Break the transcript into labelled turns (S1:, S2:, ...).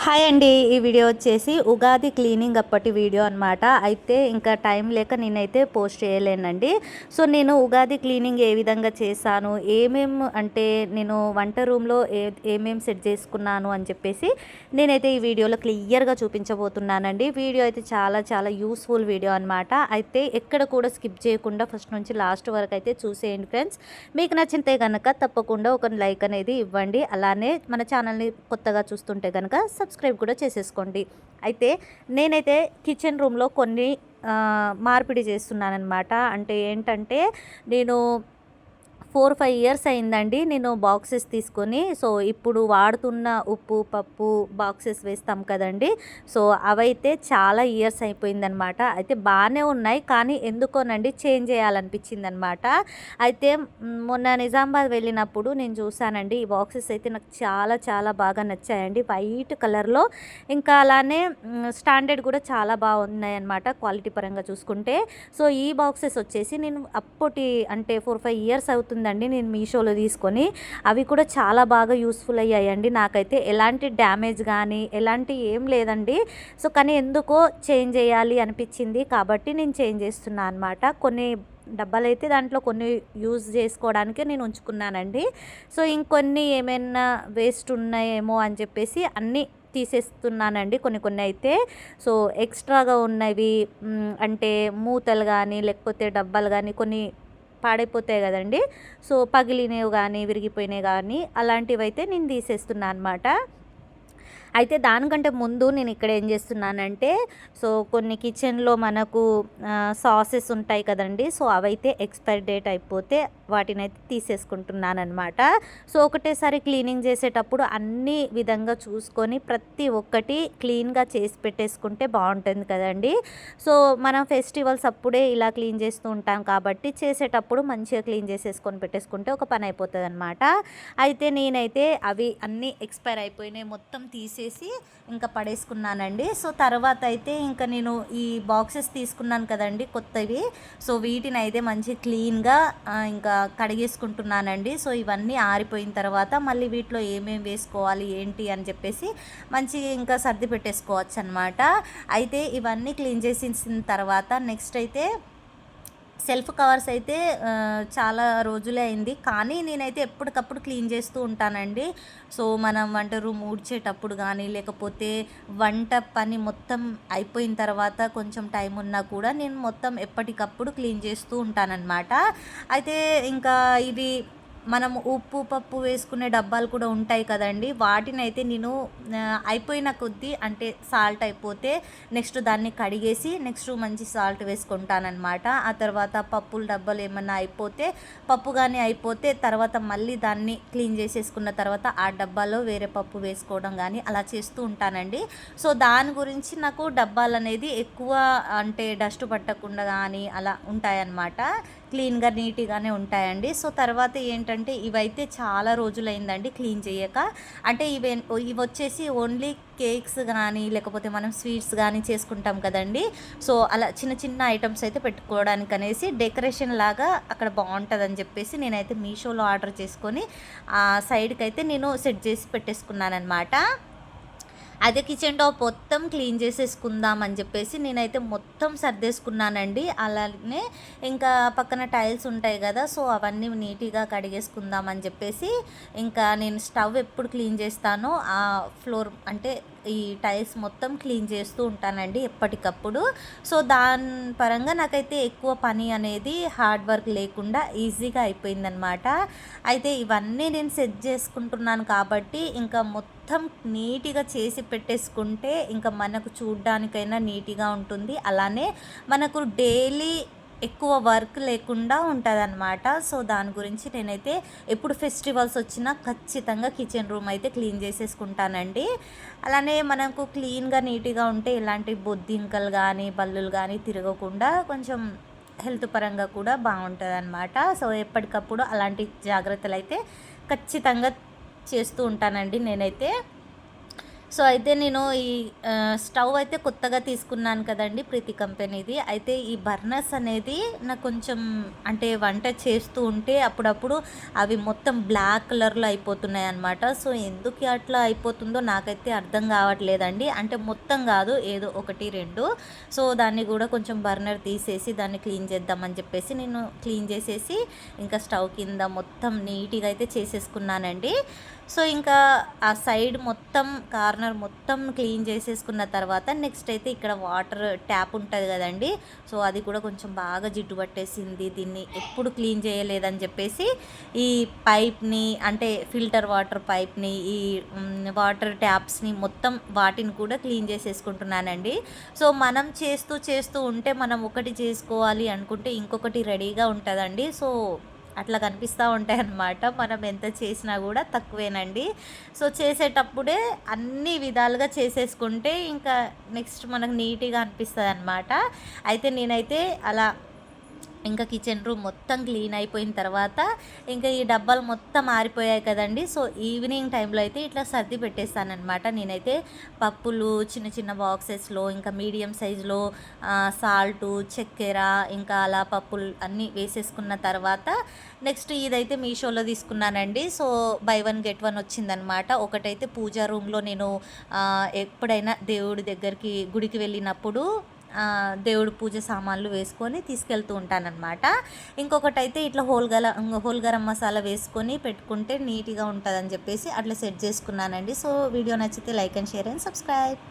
S1: Hi అండి. ఈ video వచ్చేసి ఉగాది క్లీనింగ్ అప్పటి వీడియో అనమాట. అయితే ఇంకా టైం లేక నేనైతే పోస్ట్ చేయలేనండి. సో నేను ఉగాది క్లీనింగ్ ఏ విధంగా చేశాను, అంటే నేను వంట రూమ్లో ఏమేమి సెట్ చేసుకున్నాను అని చెప్పేసి నేనైతే ఈ వీడియోలో క్లియర్గా చూపించబోతున్నానండి. వీడియో అయితే చాలా చాలా యూస్ఫుల్ వీడియో అనమాట. అయితే ఎక్కడ కూడా స్కిప్ చేయకుండా ఫస్ట్ నుంచి లాస్ట్ వరకు అయితే చూసేయండి ఫ్రెండ్స్. మీకు నచ్చితే కనుక తప్పకుండా ఒక లైక్ అనేది ఇవ్వండి. అలానే మన ఛానల్ని కొత్తగా చూస్తుంటే కనుక సబ్స్క్రైబ్ కూడా చేసేసుకోండి. అయితే నేనైతే కిచెన్ రూమ్లో కొన్ని మార్పిడి చేస్తున్నానన్నమాట. అంటే ఏంటంటే నేను 4-5 ఇయర్స్ అయిందండి నేను బాక్సెస్ తీసుకొని. సో ఇప్పుడు వాడుతున్న ఉప్పు పప్పు బాక్సెస్ వేస్తాం కదండి. సో అవైతే చాలా ఇయర్స్ అయిపోయిందనమాట. అయితే బాగానే ఉన్నాయి, కానీ ఎందుకోనండి చేంజ్ చేయాలనిపించింది అనమాట. అయితే మొన్న నిజామాబాద్ వెళ్ళినప్పుడు నేను చూసానండి. ఈ బాక్సెస్ అయితే నాకు చాలా చాలా బాగా నచ్చాయండి. వైట్ కలర్లో, ఇంకా అలానే స్టాండర్డ్ కూడా చాలా బాగున్నాయి అనమాట క్వాలిటీ పరంగా చూసుకుంటే. సో ఈ బాక్సెస్ వచ్చేసి నేను అప్పటి అంటే 4-5 ఇయర్స్ అవుతుంది నేను మీషోలో తీసుకొని. అవి కూడా చాలా బాగా యూస్ఫుల్ అయ్యాయండి. నాకైతే ఎలాంటి డ్యామేజ్ కానీ ఎలాంటి ఏం లేదండి. సో కానీ ఎందుకో చేంజ్ చేయాలి అనిపించింది, కాబట్టి నేను చేంజ్ చేస్తున్నా అనమాట. కొన్ని డబ్బాలు అయితే దాంట్లో కొన్ని యూజ్ చేసుకోవడానికి నేను ఉంచుకున్నానండి. సో ఇంకొన్ని ఏమైనా వేస్ట్ ఉన్నాయేమో అని చెప్పేసి అన్నీ తీసేస్తున్నానండి. కొన్ని కొన్ని అయితే సో ఎక్స్ట్రాగా ఉన్నవి అంటే మూతలు కానీ లేకపోతే డబ్బాలు కానీ కొన్ని పాడైపోతాయి కదండి. సో పగిలినవి కానీ విరిగిపోయినవి కానీ అలాంటివి అయితే నేను తీసేస్తున్నాను అనమాట. అయితే దానికంటే ముందు నేను ఇక్కడ ఏం చేస్తున్నానంటే, సో కొన్ని కిచెన్లో మనకు సాసెస్ ఉంటాయి కదండి. సో అవైతే ఎక్స్పైర్ డేట్ అయిపోతే వాటినైతే తీసేసుకుంటున్నాను అనమాట. సో ఒకటేసారి క్లీనింగ్ చేసేటప్పుడు అన్ని విధంగా చూసుకొని ప్రతి ఒక్కటి క్లీన్గా చేసి పెట్టేసుకుంటే బాగుంటుంది కదండి. సో మనం ఫెస్టివల్స్ అప్పుడే ఇలా క్లీన్ చేస్తూ ఉంటాం కాబట్టి చేసేటప్పుడు మంచిగా క్లీన్ చేసేసుకొని పెట్టేసుకుంటే ఒక పని అయిపోతుంది అనమాట. అయితే నేనైతే అవి అన్నీ ఎక్స్పైర్ అయిపోయినాయి మొత్తం తీసేసి ఇంకా పడేసుకున్నానండి. సో తర్వాత అయితే ఇంకా నేను ఈ బాక్సెస్ తీసుకున్నాను కదండి కొత్తవి. సో వీటిని అయితే మంచి క్లీన్గా ఇంకా కడిగేసుకుంటున్నానండి. సో ఇవన్నీ ఆరిపోయిన తర్వాత మళ్ళీ వీటిలో ఏమేమి వేసుకోవాలి ఏంటి అని చెప్పేసి మంచిగా ఇంకా సర్ది పెట్టేసుకోవచ్చు అనమాట. అయితే ఇవన్నీ క్లీన్ చేసిన తర్వాత నెక్స్ట్ అయితే సెల్ఫ్ కవర్స్ అయితే చాలా రోజులే అయింది, కానీ నేనైతే ఎప్పటికప్పుడు క్లీన్ చేస్తూ ఉంటానండి. సో మనం వంట రూమ్ ఊడ్చేటప్పుడు కానీ లేకపోతే వంట పని మొత్తం అయిపోయిన తర్వాత కొంచెం టైం ఉన్నా కూడా నేను మొత్తం ఎప్పటికప్పుడు క్లీన్ చేస్తూ ఉంటానన్నమాట. అయితే ఇంకా ఇది మనం ఉప్పు పప్పు వేసుకునే డబ్బాలు కూడా ఉంటాయి కదండి. వాటిని అయితే నేను అయిపోయిన కొద్దీ అంటే సాల్ట్ అయిపోతే నెక్స్ట్ దాన్ని కడిగేసి నెక్స్ట్ మంచి సాల్ట్ వేసుకుంటానమాట. ఆ తర్వాత పప్పుల డబ్బాలు ఏమన్నా అయిపోతే పప్పు కానీ అయిపోతే తర్వాత మళ్ళీ దాన్ని క్లీన్ చేసేసుకున్న తర్వాత ఆ డబ్బాలో వేరే పప్పు వేసుకోవడం కానీ అలా చేస్తూ ఉంటానండి. సో దాని గురించి నాకు డబ్బాలు అనేది ఎక్కువ అంటే డస్ట్ పట్టకుండా కానీ అలా ఉంటాయన్నమాట. క్లీన్గా నీట్గానే ఉంటాయండి. సో తర్వాత ఏంటంటే ఇవైతే చాలా రోజులైందండి క్లీన్ చేయక. అంటే ఇవి వచ్చేసి ఓన్లీ కేక్స్ కానీ లేకపోతే మనం స్వీట్స్ కానీ చేసుకుంటాం కదండి. సో అలా చిన్న చిన్న ఐటమ్స్ అయితే పెట్టుకోవడానికి అనేసి డెకరేషన్ లాగా అక్కడ బాగుంటుందని చెప్పేసి నేనైతే మీషోలో ఆర్డర్ చేసుకొని ఆ సైడ్కి అయితే నేను సెట్ చేసి పెట్టేసుకున్నాను అనమాట. అదే కిచెన్ టాప్ మొత్తం క్లీన్ చేసేసుకుందాం అని చెప్పేసి నేనైతే మొత్తం సర్దేసుకున్నానండి. అలానే ఇంకా పక్కన టైల్స్ ఉంటాయి కదా, సో అవన్నీ నీట్గా కడిగేసుకుందాం అని చెప్పేసి ఇంకా నేను స్టవ్ ఎప్పుడు క్లీన్ చేస్తానో ఆ ఫ్లోర్ అంటే ఈ టైల్స్ మొత్తం క్లీన్ చేస్తూ ఉంటానండి ఎప్పటికప్పుడు. సో దాని పరంగా నాకైతే ఎక్కువ పని అనేది హార్డ్ వర్క్ లేకుండా ఈజీగా అయిపోయిందనమాట. అయితే ఇవన్నీ నేను సెట్ చేసుకుంటున్నాను కాబట్టి ఇంకా మొత్తం నీట్గా చేసి పెట్టేసుకుంటే ఇంకా మనకు చూడ్డానికైనా నీట్గా ఉంటుంది. అలానే మనకు డైలీ ఎక్కువ వర్క్ లేకుండా ఉంటుందన్నమాట. సో దాని గురించి నేనైతే ఎప్పుడు ఫెస్టివల్స్ వచ్చినా ఖచ్చితంగా కిచెన్ రూమ్ అయితే క్లీన్ చేసేసుకుంటానండి. అలానే మనకు క్లీన్గా నీట్గా ఉంటే ఇలాంటి బొద్దింకలు కానీ బల్లులు కానీ తిరగకుండా కొంచెం హెల్త్ పరంగా కూడా బాగుంటుంది అనమాట. సో ఎప్పటికప్పుడు అలాంటి జాగ్రత్తలు అయితే ఖచ్చితంగా చేస్తూ ఉంటానండి నేనైతే. సో అయితే నేను ఈ స్టవ్ అయితే కొత్తగా తీసుకున్నాను కదండీ! ప్రీతి కంపెనీది. అయితే ఈ బర్నర్స్ అనేది నాకు కొంచెం అంటే వంట చేస్తూ ఉంటే అప్పుడప్పుడు అవి మొత్తం బ్లాక్ కలర్‌లో అయిపోతున్నాయన్నమాట. సో ఎందుకు అట్లా అయిపోతుందో నాకైతే అర్థం కావట్లేదండి. అంటే మొత్తం కాదు, ఏదో 1, 2. సో దాన్ని కూడా కొంచెం బర్నర్ తీసేసి దాన్ని క్లీన్ చేద్దామని చెప్పేసి నేను క్లీన్ చేసేసి ఇంకా స్టవ్ కింద మొత్తం నీట్‌గా అయితే చేసేసుకున్నానండి. సో ఇంకా ఆ సైడ్ మొత్తం కార్నర్ మొత్తం క్లీన్ చేసేసుకున్న తర్వాత నెక్స్ట్ అయితే ఇక్కడ వాటర్ ట్యాప్ ఉంటుంది కదండి. సో అది కూడా కొంచెం బాగా జిడ్డు పట్టేసింది, దీన్ని ఎప్పుడు క్లీన్ చేయలేదని చెప్పేసి ఈ పైప్ని అంటే ఫిల్టర్ వాటర్ పైప్ని ఈ వాటర్ ట్యాప్స్ని మొత్తం వాటిని కూడా క్లీన్ చేసేసుకుంటున్నానండి. సో మనం చేస్తూ చేస్తూ ఉంటే మనం ఒకటి చేసుకోవాలి అనుకుంటే ఇంకొకటి రెడీగా ఉంటుందండి. సో అట్లా కనిపిస్తూ ఉంటాయన్నమాట. మనం ఎంత చేసినా కూడా తక్కువేనండి. సో చేసేటప్పుడే అన్ని విధాలుగా చేసేసుకుంటే ఇంకా నెక్స్ట్ మనకు నీట్‌గా అనిపిస్తదనమాట. అయితే నేనైతే అలా ఇంకా కిచెన్ రూమ్ మొత్తం క్లీన్ అయిపోయిన తర్వాత ఇంకా ఈ డబ్బాలు మొత్తం ఆరిపోయాయి కదండి. సో ఈవినింగ్ టైంలో అయితే ఇట్లా సర్ది పెట్టేస్తానమాట. నేనైతే పప్పులు చిన్న చిన్న బాక్సెస్లో ఇంకా మీడియం సైజులో సాల్టు, చక్కెర ఇంకా అలా పప్పులు అన్నీ వేసేసుకున్న తర్వాత నెక్స్ట్ ఇదైతే మీషోలో తీసుకున్నానండి. సో బై 1 గెట్ 1 వచ్చిందనమాట. ఒకటైతే పూజా రూమ్లో నేను ఎప్పుడైనా దేవుడి దగ్గరికి గుడికి వెళ్ళినప్పుడు దేవుడు పూజ సామాన్లు వేసుకొని తీసుకెళ్తూ ఉంటానన్నమాట. ఇంకొకటైతే ఇట్లా హోల్ గరం మసాలా వేసుకొని పెట్టుకుంటే నీట్‌గా ఉంటుందని చెప్పేసి అట్లా సెట్ చేసుకున్నానండి. సో వీడియో నచ్చితే like and share and subscribe.